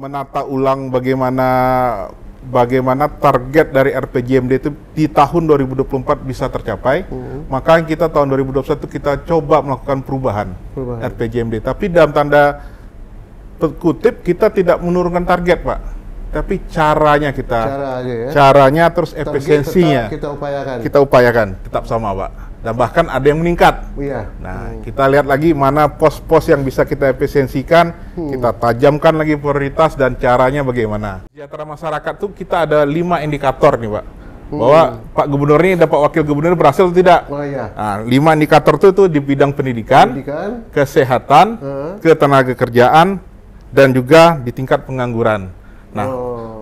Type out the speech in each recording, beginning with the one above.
menata ulang bagaimana target dari RPJMD itu di tahun 2024 bisa tercapai. Maka kita tahun 2021 kita coba melakukan perubahan. RPJMD. Tapi dalam tanda kutip kita tidak menurunkan target, Pak. Tapi caranya caranya terus efisiensinya kita upayakan tetap sama, Pak. Dan bahkan ada yang meningkat. Kita lihat lagi mana pos-pos yang bisa kita efisiensikan, kita tajamkan lagi prioritas dan caranya bagaimana. Sejahtera masyarakat tuh kita ada 5 indikator nih, Pak. Bahwa Pak Gubernur ini dapat Wakil Gubernur berhasil atau tidak. Nah, 5 indikator itu di bidang pendidikan, kesehatan, ketenaga kerjaan, dan juga di tingkat pengangguran. Nah,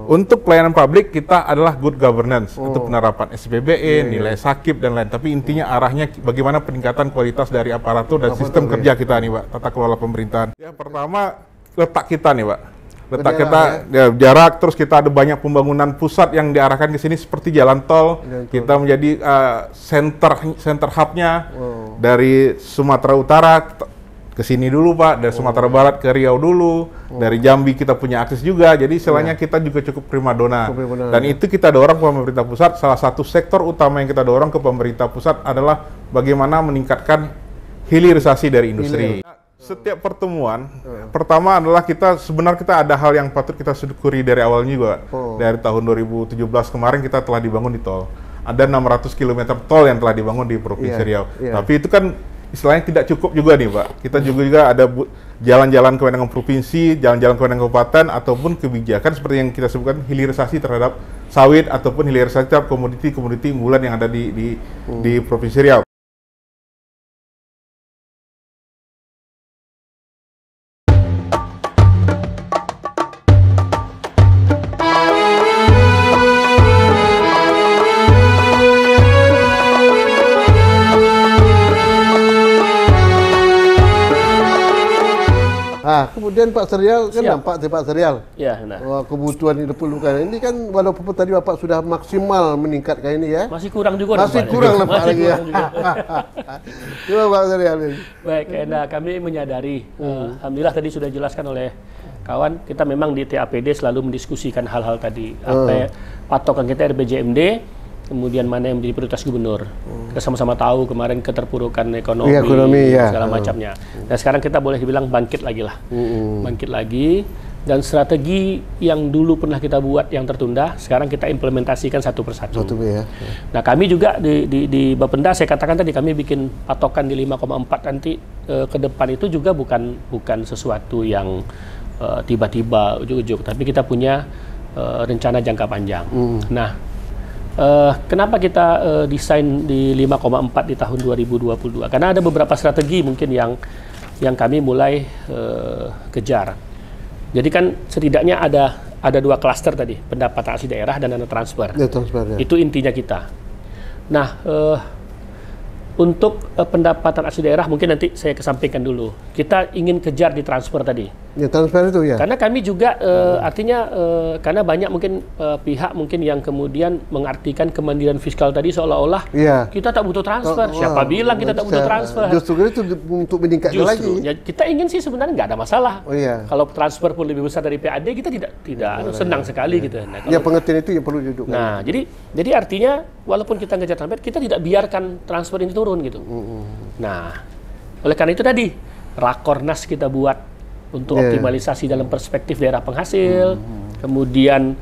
untuk pelayanan publik kita adalah good governance, untuk penerapan SPBE, nilai sakip dan lain. Tapi intinya arahnya bagaimana peningkatan kualitas dari aparatur dan sistem kerja kita nih, Pak, tata kelola pemerintahan. Yang pertama letak kita nih, Pak. Letak kita jarak, terus kita ada banyak pembangunan pusat yang diarahkan ke sini seperti jalan tol. Kita menjadi center hubnya dari Sumatera Utara ke sini dulu, Pak, dari Sumatera Barat ke Riau dulu, dari Jambi kita punya akses juga, jadi istilahnya kita juga cukup primadona. Dan itu kita dorong ke pemerintah pusat. Salah satu sektor utama yang kita dorong ke pemerintah pusat adalah bagaimana meningkatkan hilirisasi dari industri. Setiap pertemuan, pertama adalah sebenarnya kita ada hal yang patut kita syukuri dari awalnya juga. Dari tahun 2017 kemarin kita telah dibangun di tol. Ada 600 km tol yang telah dibangun di Provinsi Riau. Tapi itu kan istilahnya tidak cukup juga nih, Pak. Kita juga ada jalan-jalan kewenangan provinsi, jalan-jalan kewenangan kabupaten, ataupun kebijakan seperti yang kita sebutkan hilirisasi terhadap sawit ataupun hilirisasi terhadap komoditi-komoditi unggulan yang ada di Provinsi Riau. Kemudian Pak Serial kan nampak Pak Serial. Kebutuhan yang diperlukan ini kan walaupun tadi Bapak sudah maksimal meningkatkan ini ya. Masih kurang juga. Masih kurang nampak lagi ya. Coba Pak Serial. Baik, nah kami menyadari, alhamdulillah tadi sudah dijelaskan oleh kawan, kita memang di TAPD selalu mendiskusikan hal-hal tadi. Apa patokan kita RPJMD, kemudian mana yang menjadi prioritas gubernur. Kita sama-sama tahu kemarin keterpurukan ekonomi segala macamnya. Nah sekarang kita boleh dibilang bangkit lagi lah. Bangkit lagi, dan strategi yang dulu pernah kita buat yang tertunda, sekarang kita implementasikan satu persatu. Nah kami juga di Bapenda, saya katakan tadi kami bikin patokan di 5,4 nanti ke depan itu juga bukan sesuatu yang tiba-tiba ujuk-ujuk, tapi kita punya rencana jangka panjang. Nah, kenapa kita desain di 5,4 di tahun 2022? Karena ada beberapa strategi mungkin yang kami mulai kejar. Jadi kan setidaknya ada 2 klaster tadi, pendapatan asli daerah dan dana transfer. Itu intinya kita. Nah, untuk pendapatan asli daerah mungkin nanti saya kesampingkan dulu. Kita ingin kejar di transfer tadi. Transfer itu ya. Karena kami juga artinya karena banyak mungkin pihak mungkin yang kemudian mengartikan kemandirian fiskal tadi seolah-olah kita tak butuh transfer. Siapa bilang kita tak butuh transfer? Justru itu untuk meningkatkan lagi. Ya, kita ingin sih sebenarnya nggak ada masalah. Kalau transfer pun lebih besar dari PAD, kita tidak senang sekali gitu. Nah, ya pengertian itu yang perlu duduk. Nah, jadi artinya walaupun kita ngejar transfer, kita tidak biarkan transfer ini turun gitu. Nah, oleh karena itu tadi Rakornas kita buat untuk optimalisasi dalam perspektif daerah penghasil, kemudian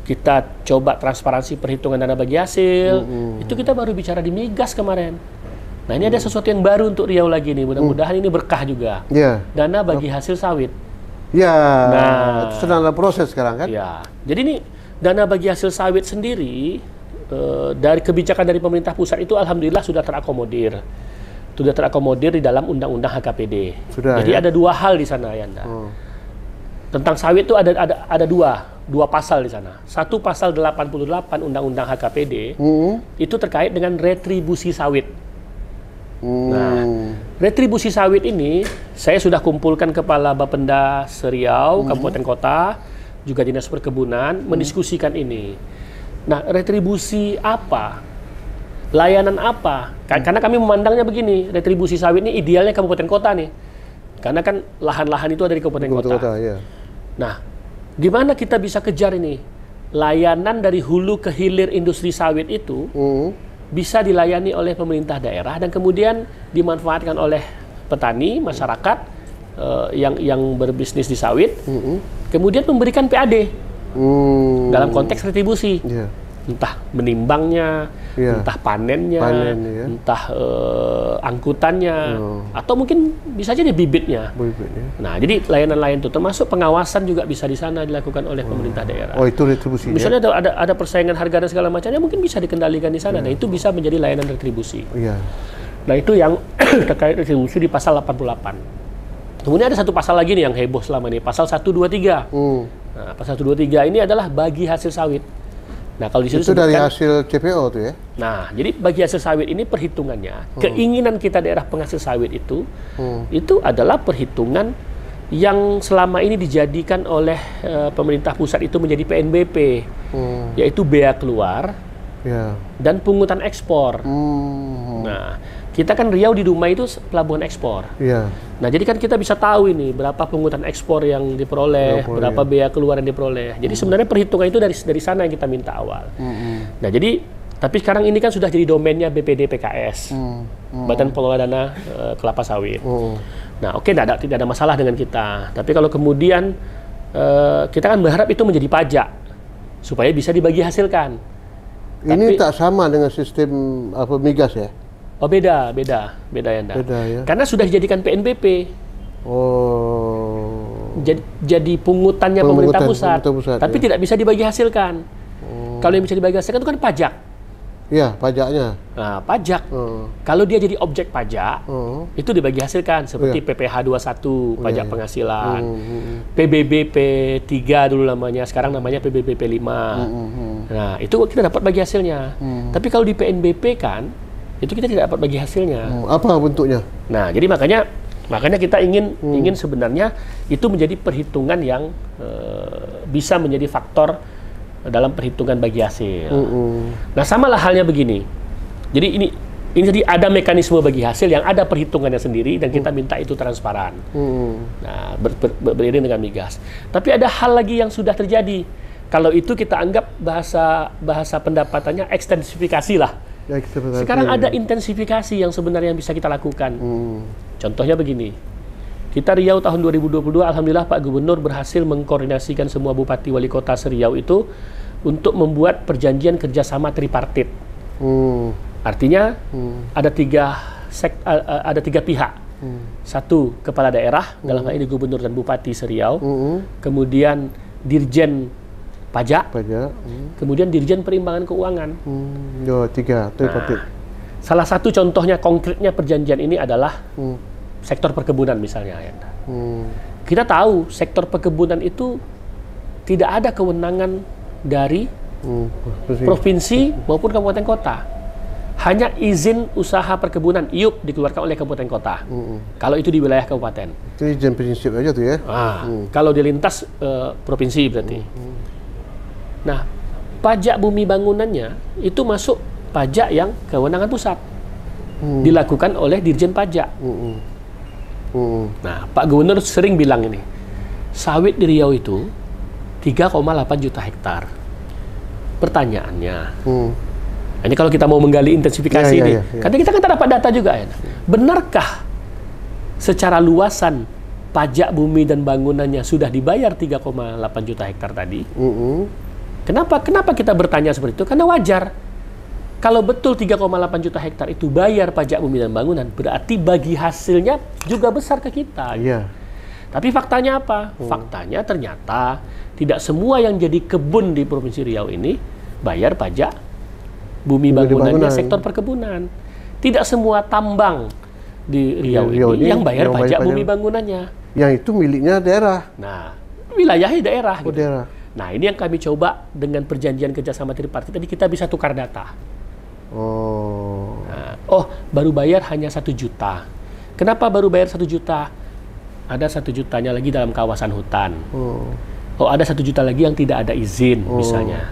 kita coba transparansi perhitungan dana bagi hasil, itu kita baru bicara di Migas kemarin. Nah ini ada sesuatu yang baru untuk Riau lagi nih, mudah-mudahan ini berkah juga. Dana bagi hasil sawit. Nah, itu sedang dalam proses sekarang kan? Jadi ini dana bagi hasil sawit sendiri, dari kebijakan dari pemerintah pusat itu alhamdulillah sudah terakomodir. Sudah terakomodir di dalam Undang-Undang HKPD. Jadi ada 2 hal di sana, Yanda. Tentang sawit itu ada dua pasal di sana. Satu pasal 88 Undang-Undang HKPD itu terkait dengan retribusi sawit. Nah, retribusi sawit ini saya sudah kumpulkan kepala Bapenda Seriau, Kabupaten Kota, juga Dinas Perkebunan mendiskusikan ini. Nah, retribusi apa? Layanan apa? Karena kami memandangnya begini, retribusi sawit ini idealnya kabupaten kota nih. Karena kan lahan-lahan itu ada di kabupaten kota. Nah, Gimana kita bisa kejar ini? Layanan dari hulu ke hilir industri sawit itu bisa dilayani oleh pemerintah daerah dan kemudian dimanfaatkan oleh petani, masyarakat yang berbisnis di sawit, kemudian memberikan PAD dalam konteks retribusi. Entah menimbangnya, entah panennya, entah angkutannya, atau mungkin bisa jadi bibitnya. Nah, jadi layanan-layanan itu termasuk pengawasan juga bisa di sana dilakukan oleh pemerintah daerah. Oh, itu retribusi. Misalnya ada persaingan harga dan segala macamnya mungkin bisa dikendalikan di sana. Nah, itu bisa menjadi layanan retribusi. Nah, itu yang terkait retribusi di pasal 88. Kemudian ada satu pasal lagi nih yang heboh selama ini, pasal 123. Nah, pasal 123 ini adalah bagi hasil sawit. Nah, kalau di situ itu dari hasil CPO tuh ya. Nah, jadi bagi hasil sawit ini perhitungannya, keinginan kita daerah penghasil sawit itu adalah perhitungan yang selama ini dijadikan oleh pemerintah pusat itu menjadi PNBP, yaitu bea keluar dan pungutan ekspor. Nah, kita kan Riau di Dumai itu pelabuhan ekspor. Nah, jadi kan kita bisa tahu ini berapa pungutan ekspor yang diperoleh, berapa bea keluar yang diperoleh. Jadi sebenarnya perhitungan itu dari sana yang kita minta awal. Nah, jadi tapi sekarang ini kan sudah jadi domainnya BPD PKS, Badan Pengelola Dana Kelapa Sawit. Nah, oke, tidak ada masalah dengan kita. Tapi kalau kemudian kita kan berharap itu menjadi pajak supaya bisa dibagi hasilkan. Ini tak sama dengan sistem migas ya? Oh, beda ya, Anda. Ya? Karena sudah dijadikan PNBP. Jadi pungutannya pemerintah pusat. Tapi tidak bisa dibagi hasilkan. Kalau yang bisa dibagi hasilkan itu kan pajak. Iya, pajaknya. Nah, pajak. Kalau dia jadi objek pajak, itu dibagi hasilkan seperti PPh 21, pajak penghasilan. PBBP 3 dulu namanya, sekarang namanya PBBP 5. Nah, itu kita dapat bagi hasilnya. Tapi kalau di PNBP kan itu kita tidak dapat bagi hasilnya. Apa bentuknya? Nah, jadi makanya kita ingin sebenarnya itu menjadi perhitungan yang bisa menjadi faktor dalam perhitungan bagi hasil. Nah, samalah halnya begini. Jadi ini jadi ada mekanisme bagi hasil yang ada perhitungannya sendiri dan kita minta itu transparan. Nah, beriring dengan migas. Tapi ada hal lagi yang sudah terjadi. Kalau itu kita anggap bahasa pendapatannya ekstensifikasi lah. Sekarang ada intensifikasi yang sebenarnya bisa kita lakukan. Contohnya begini, kita Riau tahun 2022, alhamdulillah Pak Gubernur berhasil mengkoordinasikan semua bupati wali kota se-Riau itu untuk membuat perjanjian kerjasama tripartit. Artinya ada tiga pihak. Satu, kepala daerah, dalam hal ini Gubernur dan Bupati se-Riau, kemudian Dirjen Pajak, kemudian Dirjen Perimbangan Keuangan. Tiga tripartit. Salah satu contohnya konkretnya perjanjian ini adalah sektor perkebunan misalnya. Kita tahu sektor perkebunan itu tidak ada kewenangan dari provinsi maupun kabupaten kota. Hanya izin usaha perkebunan IUP dikeluarkan oleh kabupaten kota. Kalau itu di wilayah kabupaten. Itu izin prinsip aja tuh ya. Kalau di lintas provinsi berarti. Nah, pajak bumi bangunannya itu masuk pajak yang kewenangan pusat. Dilakukan oleh Dirjen Pajak. Nah, Pak Gubernur sering bilang ini, sawit di Riau itu 3,8 juta hektar. Pertanyaannya, ini kalau kita mau menggali intensifikasi ini, karena kita kan dapat data juga ya. Benarkah secara luasan pajak bumi dan bangunannya sudah dibayar 3,8 juta hektar tadi? Kenapa kita bertanya seperti itu? Karena wajar. Kalau betul 3,8 juta hektar itu bayar pajak bumi dan bangunan, berarti bagi hasilnya juga besar ke kita. Tapi faktanya apa? Faktanya ternyata tidak semua yang jadi kebun di Provinsi Riau ini bayar pajak bumi bangunannya sektor perkebunan. Tidak semua tambang di Riau ini yang bayar pajak bumi bangunannya. Yang itu miliknya daerah. Nah, wilayahnya daerah. Gitu. Daerah. Nah, ini yang kami coba dengan perjanjian kerjasama tripartit tadi kita bisa tukar data. Nah, baru bayar hanya 1 juta. Kenapa baru bayar 1 juta? Ada 1 jutanya lagi dalam kawasan hutan. Ada 1 juta lagi yang tidak ada izin misalnya.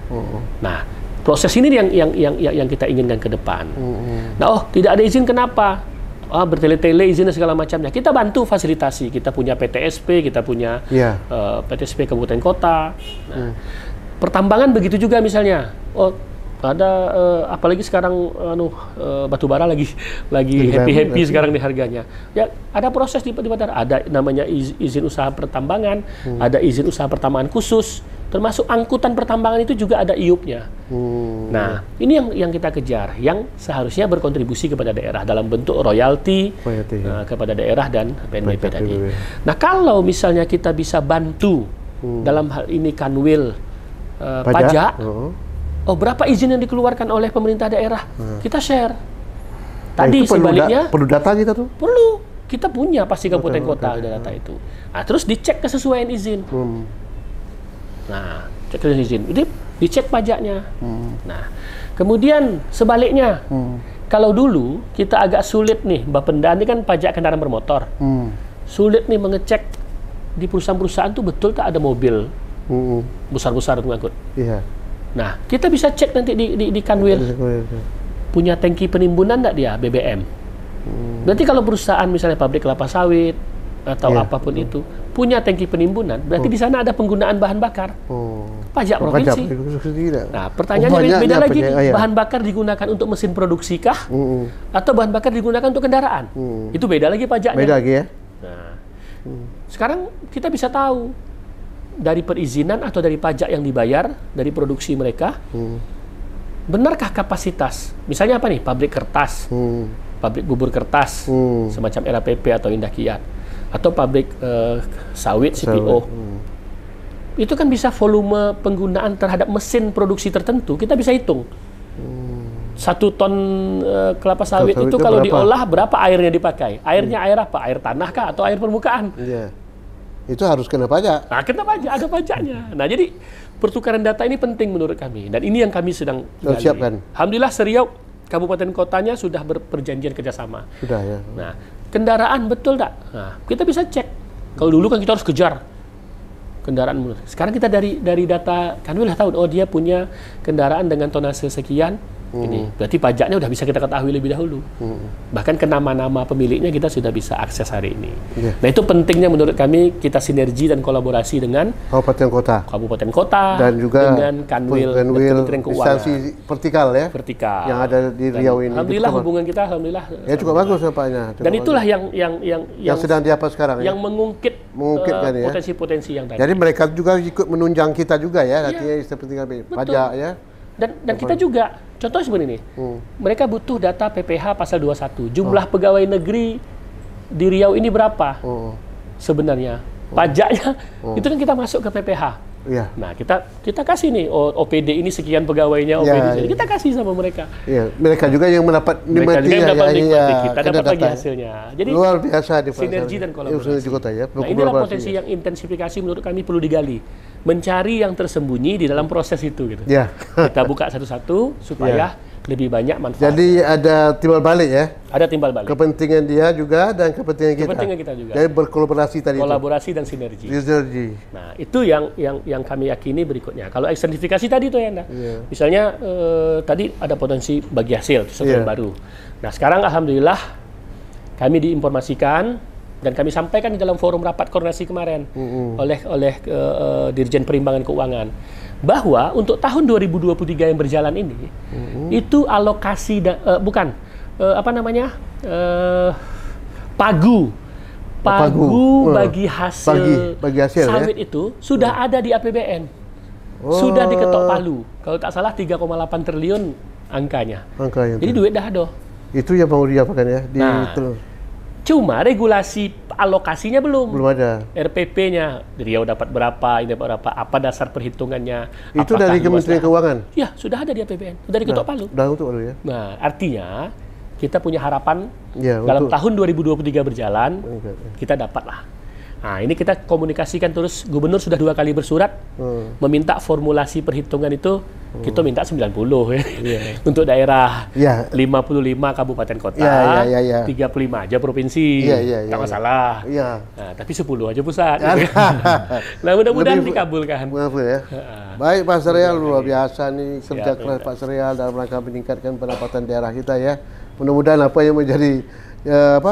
Nah, proses ini yang kita inginkan ke depan. Nah, tidak ada izin kenapa? bertele-tele izin dan segala macamnya. Kita bantu fasilitasi. Kita punya PTSP, kita punya PTSP kabupaten kota. Nah, pertambangan begitu juga misalnya. Ada apalagi sekarang batu bara lagi happy sekarang di harganya. Ya ada proses di bandar, ada namanya izin usaha pertambangan, ada izin usaha pertambangan khusus, termasuk angkutan pertambangan itu juga ada IUP-nya. Nah, ini yang kita kejar, yang seharusnya berkontribusi kepada daerah dalam bentuk royalti kepada daerah dan PNBP tadi. Nah, kalau misalnya kita bisa bantu dalam hal ini Kanwil pajak. Berapa izin yang dikeluarkan oleh pemerintah daerah? Kita share. Tadi sebaliknya perlu data kita tuh? Perlu. Kita punya pasti kabupaten kota data itu. Nah, terus dicek kesesuaian izin. Nah, cek kesesuaian izin. Jadi dicek pajaknya. Nah, kemudian sebaliknya. Kalau dulu kita agak sulit nih, Bapenda ini kan pajak kendaraan bermotor. Sulit nih mengecek di perusahaan-perusahaan tuh betul tak ada mobil besar-besar mengangkut. Iya. Nah, kita bisa cek nanti di Kanwil. Punya tangki penimbunan enggak dia BBM? Berarti kalau perusahaan misalnya pabrik kelapa sawit atau apapun itu punya tangki penimbunan, berarti di sana ada penggunaan bahan bakar. Pajak provinsi. Nah, pertanyaannya beda lagi nih. Bahan bakar digunakan untuk mesin produksi kah? Atau bahan bakar digunakan untuk kendaraan? Itu beda lagi pajaknya. Beda lagi ya. Nah, sekarang kita bisa tahu dari perizinan atau dari pajak yang dibayar dari produksi mereka, benarkah kapasitas? Misalnya apa nih? Pabrik kertas, pabrik bubur kertas, semacam RAPP atau Indah Kiat, atau pabrik sawit CPO. Itu kan bisa volume penggunaan terhadap mesin produksi tertentu, kita bisa hitung. 1 ton kelapa sawit itu kalau diolah berapa airnya dipakai? Airnya air apa? Air tanah kah atau air permukaan? Itu harus kena pajak. Nah, kena pajak, ada pajaknya. Nah, jadi pertukaran data ini penting menurut kami. Dan ini yang kami sedang siapkan. Alhamdulillah Seriau, kabupaten kotanya sudah berperjanjian kerjasama. Sudah ya. Nah, kendaraan betul tak? Nah, kita bisa cek. Kalau dulu kan kita harus kejar kendaraan. Sekarang kita dari data, kan udah tahu, dia punya kendaraan dengan tonase sekian. Ini berarti pajaknya udah bisa kita ketahui lebih dahulu. Bahkan ke nama-nama pemiliknya kita sudah bisa akses hari ini. Nah, itu pentingnya menurut kami kita sinergi dan kolaborasi dengan kabupaten kota dan juga dengan Kanwil Kementerian Keuangan. Instansi vertikal ya. Vertikal. Yang ada di Riau ini. Alhamdulillah hubungan kita ya cukup bagus nampaknya. Dan itulah yang sedang diapa sekarang yang mengungkit kan, potensi-potensi yang tadi. Jadi mereka juga ikut menunjang kita juga ya, artinya seperti pajak ya. Dan kita juga, contoh seperti ini, mereka butuh data PPh pasal 21. Jumlah pegawai negeri di Riau ini berapa? Sebenarnya pajaknya itu kan kita masuk ke PPh. Nah, kita kasih nih OPD ini sekian pegawainya, OPD kita kasih sama mereka. Mereka juga yang mendapat nikmati, kita dapat lagi hasilnya. Jadi luar biasa sinergi dan kolaborasi. Nah, inilah potensi yang intensifikasi menurut kami perlu digali. Mencari yang tersembunyi di dalam proses itu gitu. Kita buka satu-satu supaya lebih banyak manfaat. Jadi ada timbal balik ya? Ada timbal balik. Kepentingan dia juga dan kepentingan kita. Kepentingan kita juga. Jadi berkolaborasi tadi. Kolaborasi dan sinergi. Nah, itu yang kami yakini berikutnya. Kalau ekstensifikasi tadi tuh ya, misalnya tadi ada potensi bagi hasil, sesuatu yang baru. Nah, sekarang alhamdulillah kami diinformasikan dan kami sampaikan di dalam forum rapat koordinasi kemarin oleh Dirjen Perimbangan Keuangan bahwa untuk tahun 2023 yang berjalan ini itu alokasi pagu bagi hasil sawit itu sudah ada di APBN, sudah diketok palu. Kalau tak salah 3,8 triliun angkanya. Jadi duit dah ada. Itu yang mau diapakan ya? Cuma regulasi alokasinya belum ada. RPP-nya Riau dapat berapa, ini dapat berapa, apa dasar perhitungannya? Itu dari Kementerian Keuangan? Ya, sudah ada di APBN, sudah diketok palu. Sudah untuk palu ya. Nah, artinya kita punya harapan dalam tahun 2023 berjalan, kita dapatlah. Nah, ini kita komunikasikan terus. Gubernur sudah 2 kali bersurat meminta formulasi perhitungan itu. Kita minta 90 untuk daerah, 55 kabupaten kota, 35 aja provinsi, tak masalah. Nah, tapi 10 aja pusat. Nah, mudah-mudahan dikabulkan. Baik Pak Serial, luar biasa nih kerja keras Pak Serial dalam rangka meningkatkan pendapatan daerah kita ya. Mudah-mudahan apa yang menjadi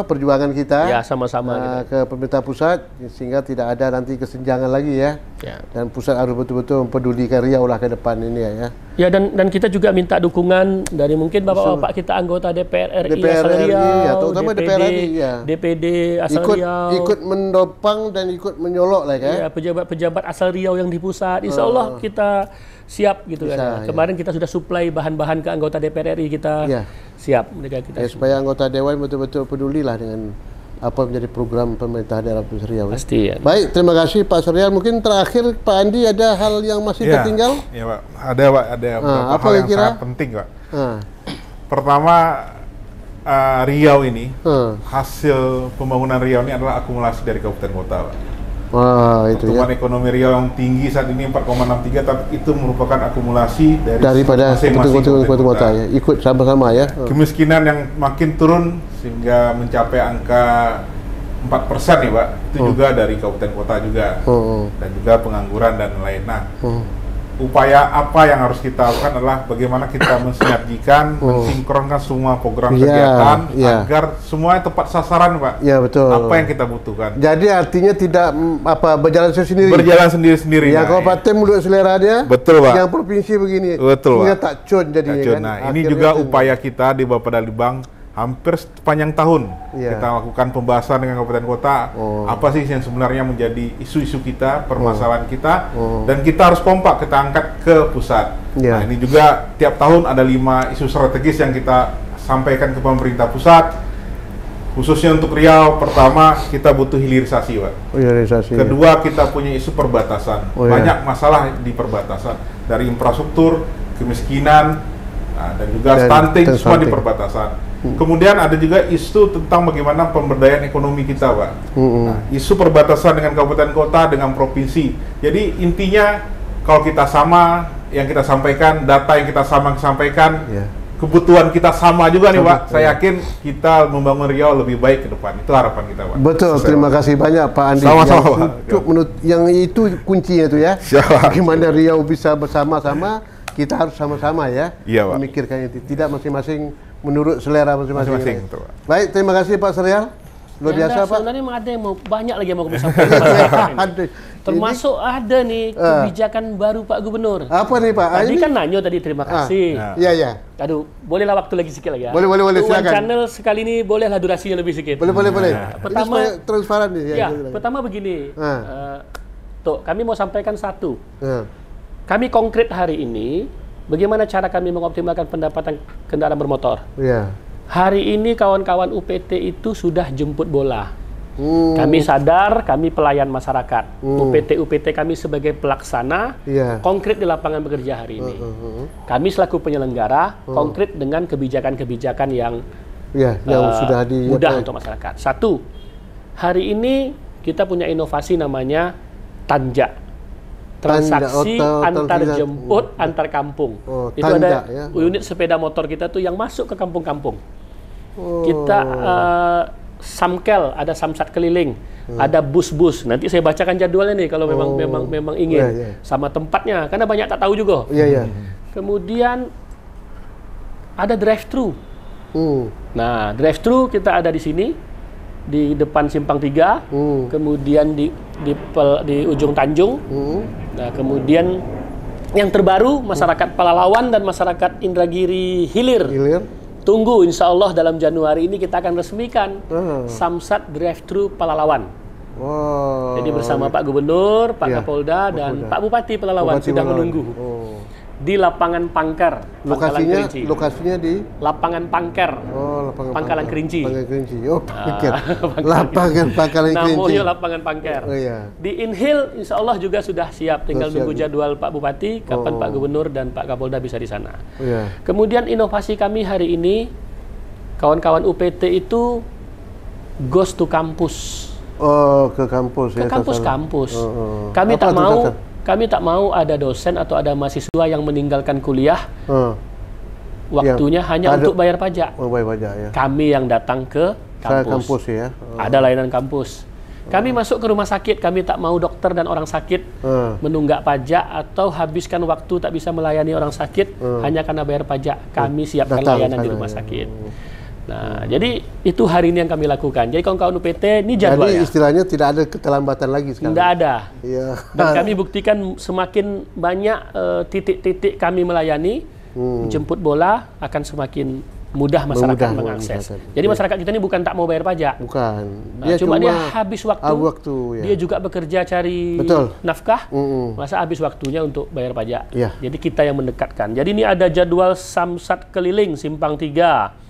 perjuangan kita sama-sama ke pemerintah pusat sehingga tidak ada nanti kesenjangan lagi ya. Dan pusat harus betul-betul mempedulikan Riau lah ke depan ini ya. Ya, dan kita juga minta dukungan dari mungkin bapak-bapak kita anggota DPR RI asal Riau, ya, terutama DPR RI ya. DPD asal Riau ikut mendopang dan ikut menyolok lah kan. Ya, pejabat-pejabat asal Riau yang di pusat, insya Allah kita siap gitu kan. Kemarin kita sudah suplai bahan-bahan ke anggota DPR RI kita. Siap mereka kita. Supaya anggota dewan betul-betul pedulilah dengan apa menjadi program pemerintah daerah Provinsi Riau. Pasti ya. Baik, terima kasih Pak Syahrial. Mungkin terakhir Pak Andi ada hal yang masih tertinggal? Iya Pak, ada beberapa hal yang sangat penting Pak. Pertama, Riau ini, hasil pembangunan Riau ini adalah akumulasi dari kabupaten kota Pak. Pertumbuhan ekonomi Riau yang tinggi saat ini 4,63, tapi itu merupakan akumulasi daripada masing-masing kota ya. Ikut sama-sama ya. Kemiskinan yang makin turun sehingga mencapai angka 4% nih Pak. Itu juga dari kabupaten kota juga. Dan juga pengangguran dan lain. Nah, upaya apa yang harus kita lakukan adalah bagaimana kita mensinergikan, mensinkronkan semua program kegiatan agar semuanya tepat sasaran, Pak. Ya, betul. Apa yang kita butuhkan. Jadi artinya tidak berjalan sendiri. Berjalan sendiri-sendiri. Yang kabupaten menurut selera dia. Betul, Pak. Yang provinsi begini. Betul, Pak. Tak cun jadinya kan. Nah, ini juga upaya kita di Bapedalibang hampir sepanjang tahun kita lakukan pembahasan dengan kabupaten kota, apa sih yang sebenarnya menjadi isu-isu kita, permasalahan kita, dan kita harus kompak, kita angkat ke pusat. Nah, ini juga tiap tahun ada 5 isu strategis yang kita sampaikan ke pemerintah pusat, khususnya untuk Riau. Pertama, kita butuh hilirisasi, Pak. Kedua, kita punya isu perbatasan, banyak masalah di perbatasan, dari infrastruktur, kemiskinan, dan juga stunting, semua di perbatasan. Kemudian ada juga isu tentang bagaimana pemberdayaan ekonomi kita, Pak. Nah, isu perbatasan dengan kabupaten kota, dengan provinsi. Jadi intinya kalau kita sama, yang kita sampaikan, data yang kita sampaikan, kebutuhan kita sama juga nih, Pak. Saya yakin kita membangun Riau lebih baik ke depan. Itu harapan kita, Pak. Betul, terima kasih banyak Pak Andi. Sama-sama. Yang itu kuncinya itu ya. Bagaimana Riau bisa bersama-sama, kita harus sama-sama ya, memikirkan itu. Tidak masing-masing menurut selera masing-masing. Baik, terima kasih Pak Syahrial. Luar biasa Pak. Sebenarnya memang ada yang banyak lagi yang mau kami sampaikan. Termasuk ada nih kebijakan baru Pak Gubernur. Apa nih Pak? Tadi kan Nanyo tadi terima kasih. Iya. Aduh, bolehlah waktu lagi sedikit lagi ya. Boleh silakan. Channel sekali ini bolehlah durasinya lebih sedikit. Boleh. Pertama transparan nih. Pertama begini. Kami mau sampaikan satu. Kami konkret hari ini, bagaimana cara kami mengoptimalkan pendapatan kendaraan bermotor. Hari ini kawan-kawan UPT itu sudah jemput bola. Kami sadar, kami pelayan masyarakat. UPT kami sebagai pelaksana, konkret di lapangan bekerja hari ini. Kami selaku penyelenggara, konkret dengan kebijakan-kebijakan yang sudah mudah untuk masyarakat. Satu, hari ini kita punya inovasi namanya Tanja. Transaksi antar jemput antar kampung. Itu ada unit sepeda motor kita tuh yang masuk ke kampung-kampung. Kita samkel, ada samsat keliling, ada bus-bus. Nanti saya bacakan jadwalnya nih kalau memang ingin sama tempatnya, karena banyak tak tahu juga. Kemudian ada drive-thru. Nah, drive-thru kita ada di sini di depan Simpang 3, kemudian di ujung Tanjung. Nah, kemudian yang terbaru masyarakat Pelalawan dan masyarakat Indragiri Hilir. Tunggu, insya Allah dalam Januari ini kita akan resmikan Samsat Drive-Thru Pelalawan. Jadi bersama Pak Gubernur, Pak Kapolda, dan Pak Bupati Pelalawan sudah menunggu. Di Lapangan Pangker, lokasinya di Lapangan Pangker, Pangkalan Kerinci. Lapangan Pangkalan Kerinci. Namanya Lapangan Pangker. Di Inhil, insya Allah juga sudah siap. Tinggal nunggu jadwal Pak Bupati, kapan Pak Gubernur dan Pak Kapolda bisa di sana. Kemudian inovasi kami hari ini, kawan-kawan UPT itu goes to kampus. Ke kampus. Ke kampus-kampus. Kami tak mau ada dosen atau ada mahasiswa yang meninggalkan kuliah waktunya hanya untuk bayar pajak. Kami yang datang ke kampus. Ada layanan kampus. Kami masuk ke rumah sakit, kami tak mau dokter dan orang sakit menunggak pajak atau habiskan waktu tak bisa melayani orang sakit hanya karena bayar pajak. Kami siapkan layanan di rumah sakit. Nah, jadi itu hari ini yang kami lakukan. Jadi kawan-kawan UPT ini jadwalnya. Jadi istilahnya tidak ada keterlambatan lagi sekarang. Tidak ada. Iya. Dan kami buktikan semakin banyak titik-titik kami melayani, jemput bola akan semakin mudah masyarakat mengakses. Jadi masyarakat kita ini bukan tak mau bayar pajak. Bukan. Dia cuma dia habis waktu. Ya. Dia juga bekerja cari nafkah. Masa habis waktunya untuk bayar pajak. Ya. Jadi kita yang mendekatkan. Jadi ini ada jadwal samsat keliling Simpang 3.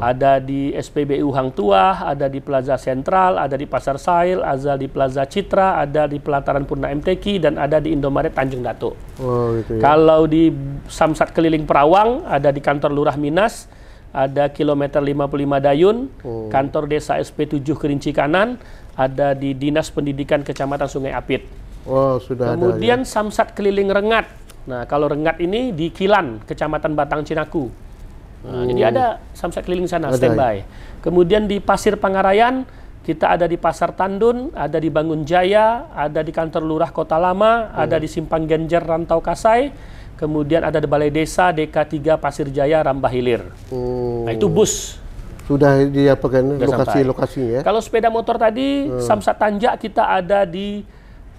Ada di SPBU Hang Tuah, ada di Plaza Sentral, ada di Pasar Sail, ada di Plaza Citra, ada di Pelataran Purna MTQ, dan ada di Indomaret Tanjung Datuk. Gitu ya. Kalau di samsat keliling Perawang, ada di kantor Lurah Minas, ada kilometer 55 Dayun, kantor desa SP7 Kerinci Kanan, ada di Dinas Pendidikan Kecamatan Sungai Apit. Sudah Kemudian ada, ya. samsat keliling Rengat. Nah, kalau Rengat ini di Kilan, Kecamatan Batang Cinaku. Nah, jadi ada samsat keliling sana, standby. Kemudian di Pasir Pangarayan, kita ada di Pasar Tandun, ada di Bangun Jaya, ada di kantor Lurah Kota Lama, ada di Simpang Genjer Rantau Kasai, kemudian ada di Balai Desa DK3 Pasir Jaya Rambah Hilir. Nah, itu bus. Sudah diapakan lokasi-lokasi ya? Kalau sepeda motor tadi, samsat tanjak kita ada di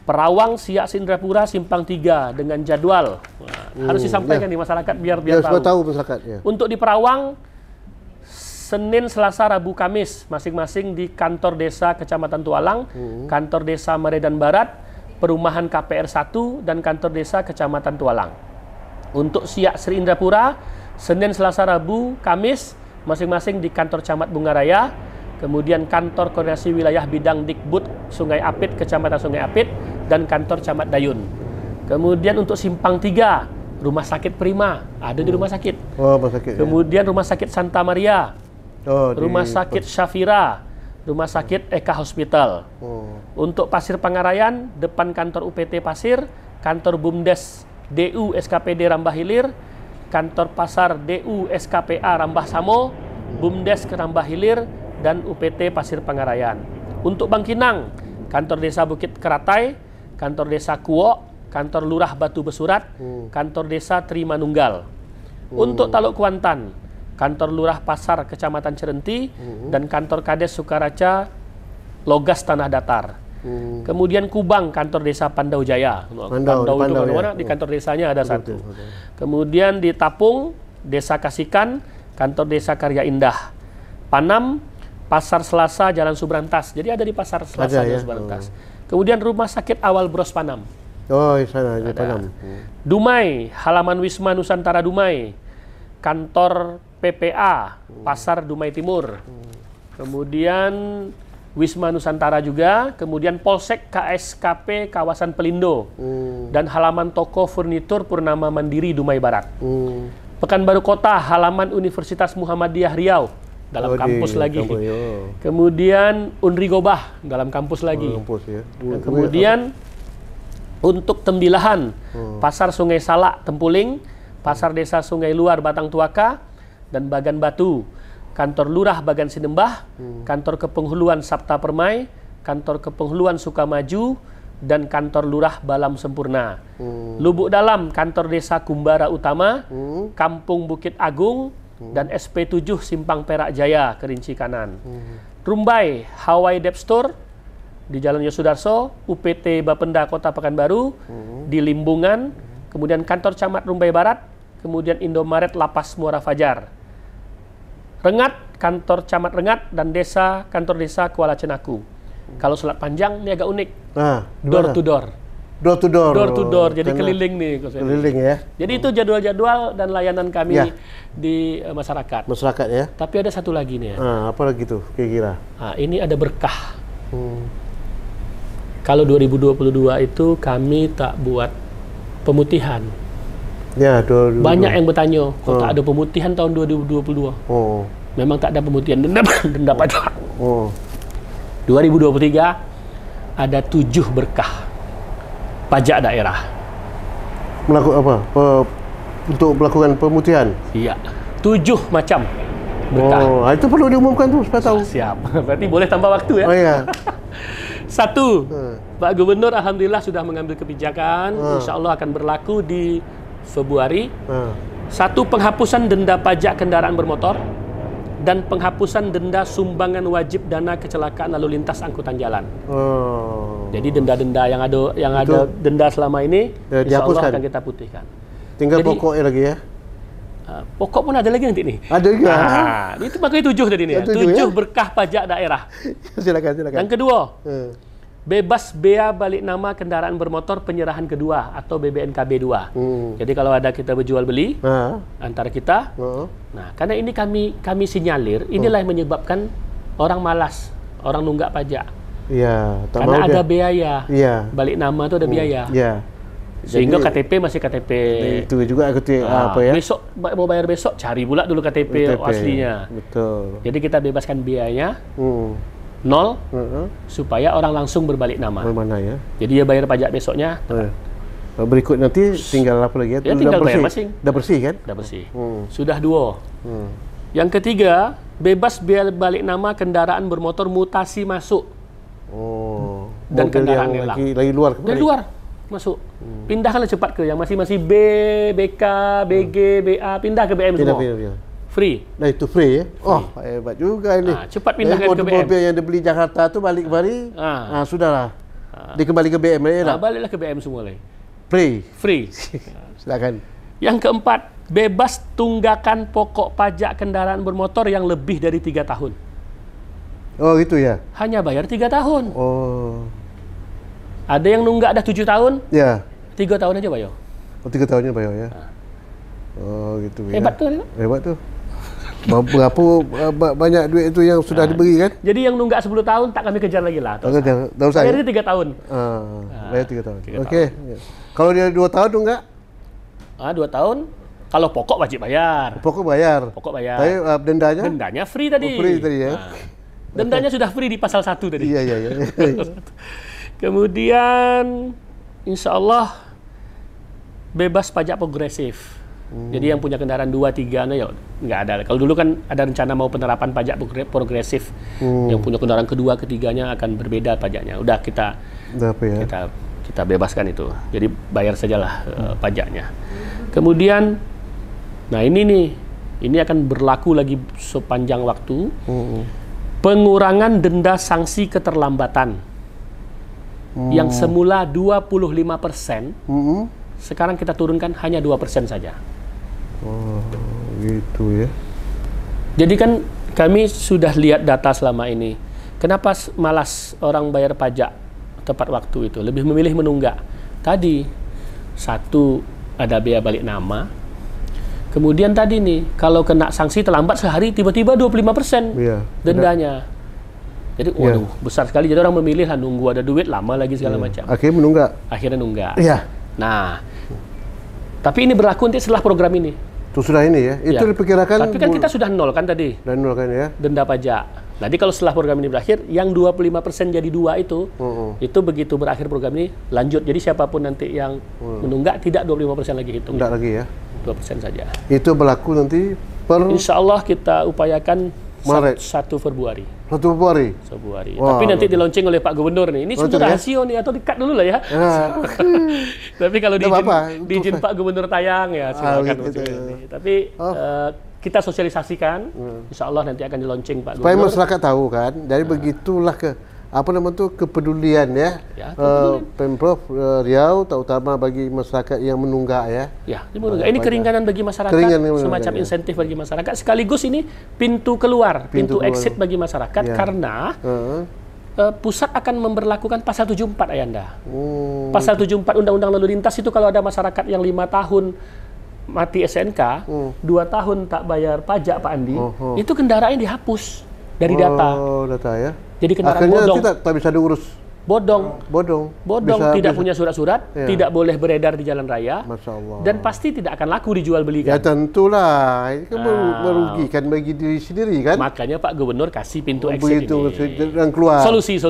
Perawang, Siak, Sindrapura, Simpang 3 dengan jadwal. Nah, harus disampaikan di masyarakat biar tahu masyarakat. Ya. Untuk di Perawang, Senin, Selasa, Rabu, Kamis masing-masing di kantor desa Kecamatan Tualang, kantor desa Meredan Barat, perumahan KPR 1 dan kantor desa Kecamatan Tualang. Untuk Siak, Sri Indrapura, Senin, Selasa, Rabu, Kamis masing-masing di kantor Camat Bungaraya, kemudian kantor koordinasi wilayah bidang Dikbud Sungai Apit, Kecamatan Sungai Apit, dan kantor Camat Dayun. Kemudian untuk Simpang 3, Rumah Sakit Prima, ada di rumah sakit. Rumah sakit. Kemudian Rumah Sakit Santa Maria, Rumah Sakit Syafira, Rumah Sakit Eka Hospital. Untuk Pasir Pangarayan, depan kantor UPT Pasir, kantor BUMDes DU SKPD Rambah Hilir, kantor Pasar DU SKPA Rambah Samo, BUMDes ke Rambah Hilir, dan UPT Pasir Pangarayan. Untuk Bangkinang, kantor desa Bukit Keratai, kantor desa Kuok, kantor Lurah Batu Besurat, kantor desa Trimanunggal. Untuk Taluk Kuantan, kantor Lurah Pasar Kecamatan Cerenti, dan kantor Kades Sukaraca Logas Tanah Datar. Kemudian Kubang, kantor desa Pandau Jaya. Pandau itu mana-mana, di kantor desanya ada satu. Kemudian di Tapung, desa Kasikan, kantor desa Karya Indah. Panam, Pasar Selasa, Jalan Subrantas. Jadi ada di Pasar Selasa, Jalan Subrantas. Kemudian Rumah Sakit Awal Bros Panam. Di sana di Panam. Dumai, halaman Wisma Nusantara Dumai. Kantor PPA, Pasar Dumai Timur. Kemudian Wisma Nusantara juga. Kemudian Polsek KSKP Kawasan Pelindo. Dan halaman toko furnitur Purnama Mandiri Dumai Barat. Pekanbaru Kota, halaman Universitas Muhammadiyah Riau. Dalam kampus lagi. Kemudian Unri Gobah dalam kampus lagi. Dan kemudian untuk Tembilahan, Pasar Sungai Salak Tempuling, Pasar Desa Sungai Luar Batang Tuaka, dan Bagan Batu, kantor Lurah Bagan Sinembah, kantor Kepenghuluan Sabta Permai, kantor Kepenghuluan Sukamaju, dan kantor Lurah Balam Sempurna. Lubuk Dalam, kantor Desa Kumbara Utama, Kampung Bukit Agung, dan SP7 Simpang Perak Jaya, Kerinci Kanan. Rumbai, Hawaii Dep Store di Jalan Yosudarso, UPT Bapenda Kota Pekanbaru, di Limbungan, kemudian kantor Camat Rumbai Barat, kemudian Indomaret Lapas Muara Fajar. Rengat, kantor Camat Rengat, dan kantor desa Kuala Cenaku. Kalau Selat Panjang ini agak unik, door to door. Door to door. Door to door, jadi keliling nih. Keliling ya. Jadi itu jadwal-jadwal dan layanan kami di masyarakat. Masyarakat ya. Tapi ada satu lagi nih. Apa lagi tuh kira-kira? Ini ada berkah. Kalau 2022 itu kami tak buat pemutihan. Ya, 2022. Banyak yang bertanya, kok tak ada pemutihan tahun 2022? Memang tak ada pemutihan denda pajak. 2023 ada 7 berkah pajak daerah. Untuk melakukan pemutihan? Iya, 7 macam berkah. Itu perlu diumumkan tuh supaya tahu. Siap. Berarti boleh tambah waktu ya? Iya. 1, Pak Gubernur alhamdulillah sudah mengambil kebijakan, insya Allah akan berlaku di Februari. 1, penghapusan denda pajak kendaraan bermotor. dan penghapusan denda sumbangan wajib dana kecelakaan lalu lintas angkutan jalan. Jadi denda-denda yang ada denda selama ini insya Allah akan kita putihkan. Tinggal pokoknya lagi ya. Pokok pun ada lagi nanti nih. Ada juga. Itu makanya 7 tadi nih. 7 berkah pajak daerah. Silakan. Yang kedua, bebas bea balik nama kendaraan bermotor penyerahan kedua atau BBNKB 2. Jadi kalau ada kita berjual beli antara kita, nah karena ini kami sinyalir, inilah yang menyebabkan orang malas, orang nunggak pajak. Iya. Karena ada biaya. Iya. Balik nama itu ada biaya. Iya. Sehingga KTP masih KTP. Itu juga apa ya? Besok mau bayar besok, cari pula dulu KTP aslinya. Betul. Jadi kita bebaskan biayanya. 0 supaya orang langsung berbalik nama. Mana ya? Jadi dia bayar pajak besoknya. Berikut nanti tinggal apa lagi ya? Tinggal bayar masing. Udah bersih kan? Udah bersih. Sudah 2. Yang ketiga, bebas biaya balik nama kendaraan bermotor mutasi masuk. Dan kendaraan hilang. Lagi luar kembali. Dari luar masuk. Pindahkanlah cepat ke yang masih B, BK, BG, BA, pindah ke BM semua. Free. Nah itu free ya? Oh hebat juga ini. Cepat pindahkan ke BM. Mobil yang dibeli Jakarta tu balik kembali, sudahlah. Dikembali ke BM ya? Baliklah ke BM semua lagi. Free. Silakan. Yang keempat, bebas tunggakan pokok pajak kendaraan bermotor yang lebih dari 3 tahun. Oh gitu ya? Hanya bayar 3 tahun. Oh. Ada yang nunggak dah 7 tahun? Ya. 3 tahun aja bayar. Oh 3 tahunnya bayar ya? Oh gitu ya. Hebat tuh. Hebat tuh. Berapa banyak duit itu yang sudah diberi kan? Jadi yang nunggak 10 tahun tak kami kejar lagi lah. Bayarnya 3 tahun. Bayar 3 tahun. Oke. Kalau dia 2 tahun nunggak? 2 tahun. Kalau pokok wajib bayar. Pokok bayar. Tapi dendanya? Dendanya free tadi. Free tadi ya. Dendanya sudah free di pasal 1 tadi. Iya. Kemudian insya Allah bebas pajak progresif. Jadi yang punya kendaraan 2, 3 ya nggak ada. Kalau dulu kan ada rencana mau penerapan pajak progresif. Yang punya kendaraan kedua, ketiganya akan berbeda pajaknya. Udah kita bebaskan itu. Jadi bayar sajalah pajaknya. Kemudian, nah ini akan berlaku lagi sepanjang waktu. Pengurangan denda sanksi keterlambatan. Yang semula 25%, sekarang kita turunkan hanya 2% saja. Oh, gitu ya. Jadi kan kami sudah lihat data selama ini. Kenapa malas orang bayar pajak tepat waktu itu? Lebih memilih menunggak. Tadi, 1 ada biaya balik nama. Kemudian tadi nih, kalau kena sanksi terlambat sehari, tiba-tiba 25% dendanya. Jadi, waduh, besar sekali. Jadi orang memilih lah nunggu ada duit, lama lagi segala macam. Akhirnya nunggak. Nah, tapi ini berlaku nanti setelah program ini. Itu sudah ini ya? Itu diperkirakan... Tapi kan kita sudah 0 kan tadi? Sudah 0 kan ya? Denda pajak. Nanti kalau setelah program ini berakhir, yang 25% jadi 2 itu begitu berakhir program ini, lanjut. Jadi siapapun nanti yang menunggak, tidak 25% lagi hitung. Tidak lagi ya? 2% saja. Itu berlaku nanti Insya Allah kita upayakan Maret. 1 Februari. 1 Februari? Tapi nanti di-launching oleh Pak Gubernur nih. Ini sudah rahasia nih, atau di-cut dulu lah ya. Tapi kalau diizin Pak Gubernur tayang ya silakan. Tapi kita sosialisasikan, insya Allah nanti akan di-launching Pak Supaya Gubernur. Masyarakat tahu kan, dari begitulah kepedulian ya, Pemprov Riau, terutama bagi masyarakat yang menunggak ya. Ini keringanan bagi masyarakat, semacam insentif bagi masyarakat. Sekaligus ini pintu keluar, pintu exit bagi masyarakat karena pusat akan memberlakukan pasal 74 Ayanda. Pasal 74 Undang-Undang Lalu Lintas itu kalau ada masyarakat yang 5 tahun mati SNK, 2 tahun tak bayar pajak Pak Andi, itu kendaraannya dihapus dari data. Data ya. Jadi kendaraan akhirnya bodong. Tak bisa diurus. Bodong. Tidak punya surat-surat, tidak boleh beredar di jalan raya. Masya Allah. Dan pasti tidak akan laku dijual belikan. Ya tentulah, ini kan merugikan bagi diri sendiri kan. Makanya Pak Gubernur kasih pintu exit ini. Dan keluar. Solusi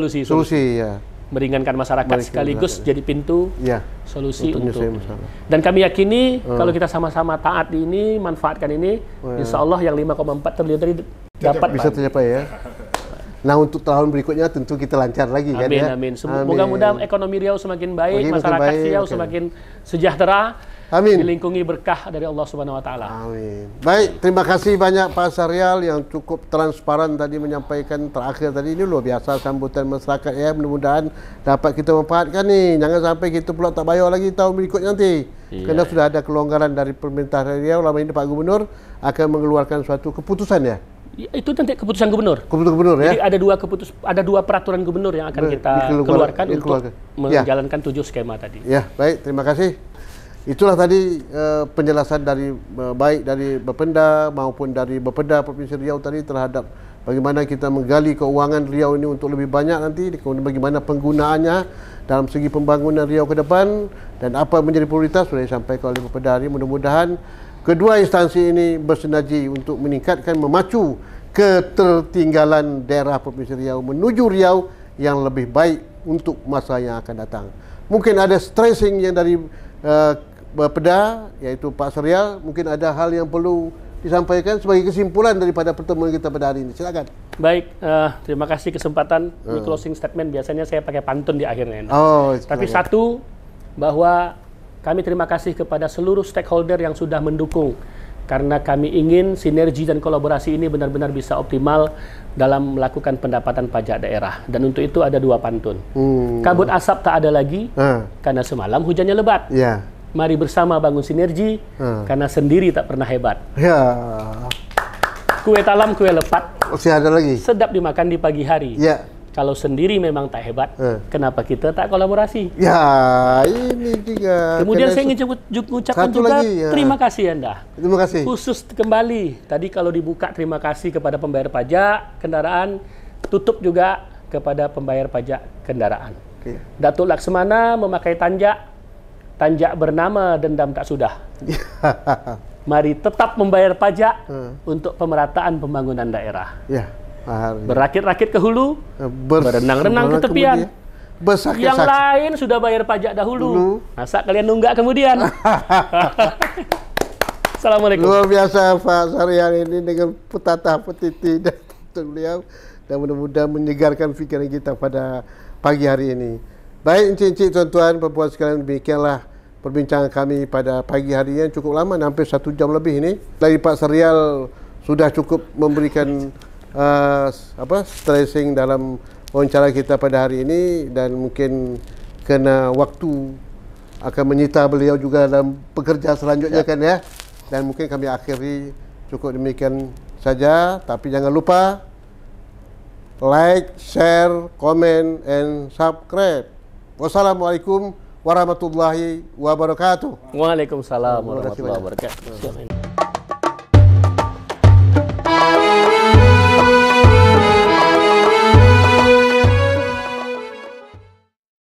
ya. Meringankan masyarakat sekaligus jadi pintu solusi untuk. Dan kami yakini kalau kita sama-sama taat di ini, manfaatkan ini, insya Allah yang 5,4 triliun tadi dapat bisa tercapai ya. Nah untuk tahun berikutnya tentu kita lancar lagi amin, kan ya. Amin. Mudah-mudahan ekonomi Riau semakin baik, masyarakat Riau semakin sejahtera. Amin. Dilingkungi berkah dari Allah Subhanahu wa taala. Amin. Baik, terima kasih banyak Pak Syahrial yang cukup transparan tadi menyampaikan terakhir tadi. Ini luar biasa sambutan masyarakat ya. Mudah-mudahan dapat kita manfaatkan nih. Jangan sampai kita pula tak bayar lagi tahun berikutnya nanti. Kerana sudah ada kelonggaran dari pemerintah Riau. Lama ini Pak Gubernur akan mengeluarkan suatu keputusan ya. Itu nanti keputusan gubernur. Keputusan gubernur ya. Jadi ada dua peraturan gubernur yang akan kita keluarkan untuk menjalankan 7 skema tadi. Ya, baik, terima kasih. Itulah tadi penjelasan dari baik dari Bapenda maupun dari Bapeda Provinsi Riau tadi terhadap bagaimana kita menggali keuangan Riau ini untuk lebih banyak nanti, kemudian bagaimana penggunaannya dalam segi pembangunan Riau ke depan dan apa menjadi prioritas sudah disampaikan oleh Bapeda hari. Mudah-mudahan kedua instansi ini bersinergi untuk meningkatkan, memacu ketertinggalan daerah Provinsi Riau menuju Riau yang lebih baik untuk masa yang akan datang. Mungkin ada stressing yang dari Bapeda, yaitu Pak Syahrial, mungkin ada hal yang perlu disampaikan sebagai kesimpulan daripada pertemuan kita pada hari ini. Silakan. Baik, terima kasih kesempatan. Ini closing statement biasanya saya pakai pantun di akhirnya. Tapi satu, bahwa kami terima kasih kepada seluruh stakeholder yang sudah mendukung, karena kami ingin sinergi dan kolaborasi ini benar-benar bisa optimal dalam melakukan pendapatan pajak daerah. Dan untuk itu ada 2 pantun. Kabut asap tak ada lagi, karena semalam hujannya lebat. Mari bersama bangun sinergi, karena sendiri tak pernah hebat. Kue talam, kue lepat, masih ada lagi. Sedap dimakan di pagi hari. Kalau sendiri memang tak hebat, kenapa kita tak kolaborasi? Ya, ini juga. Kemudian saya ingin mengucapkan juga lagi, terima kasih Anda. Terima kasih. Khusus kembali, tadi kalau dibuka terima kasih kepada pembayar pajak kendaraan, tutup juga kepada pembayar pajak kendaraan. Datuk Laksmana memakai tanjak bernama dendam tak sudah. Mari tetap membayar pajak untuk pemerataan pembangunan daerah. Berakit-rakit ke hulu, berenang-renang ke tepian. Yang lain sudah bayar pajak dahulu. Masa kalian nunggak kemudian? Assalamualaikum. Luar biasa Pak Syahrial ini dengan petata petiti dan beliau, dan mudah-mudahan menyegarkan pikiran kita pada pagi hari ini. Baik encik-encik, tuan-tuan, perempuan sekalian, demikianlah perbincangan kami pada pagi hari ini. Cukup lama, hampir 1 jam lebih ini. Dari Pak Syahrial sudah cukup memberikan stressing dalam wawancara kita pada hari ini, dan mungkin kena waktu akan menyita beliau juga dalam pekerjaan selanjutnya kan ya. Dan mungkin kami akhiri cukup demikian saja, tapi jangan lupa like, share, comment, and subscribe. Wassalamualaikum warahmatullahi wabarakatuh. Waalaikumsalam warahmatullahi wabarakatuh.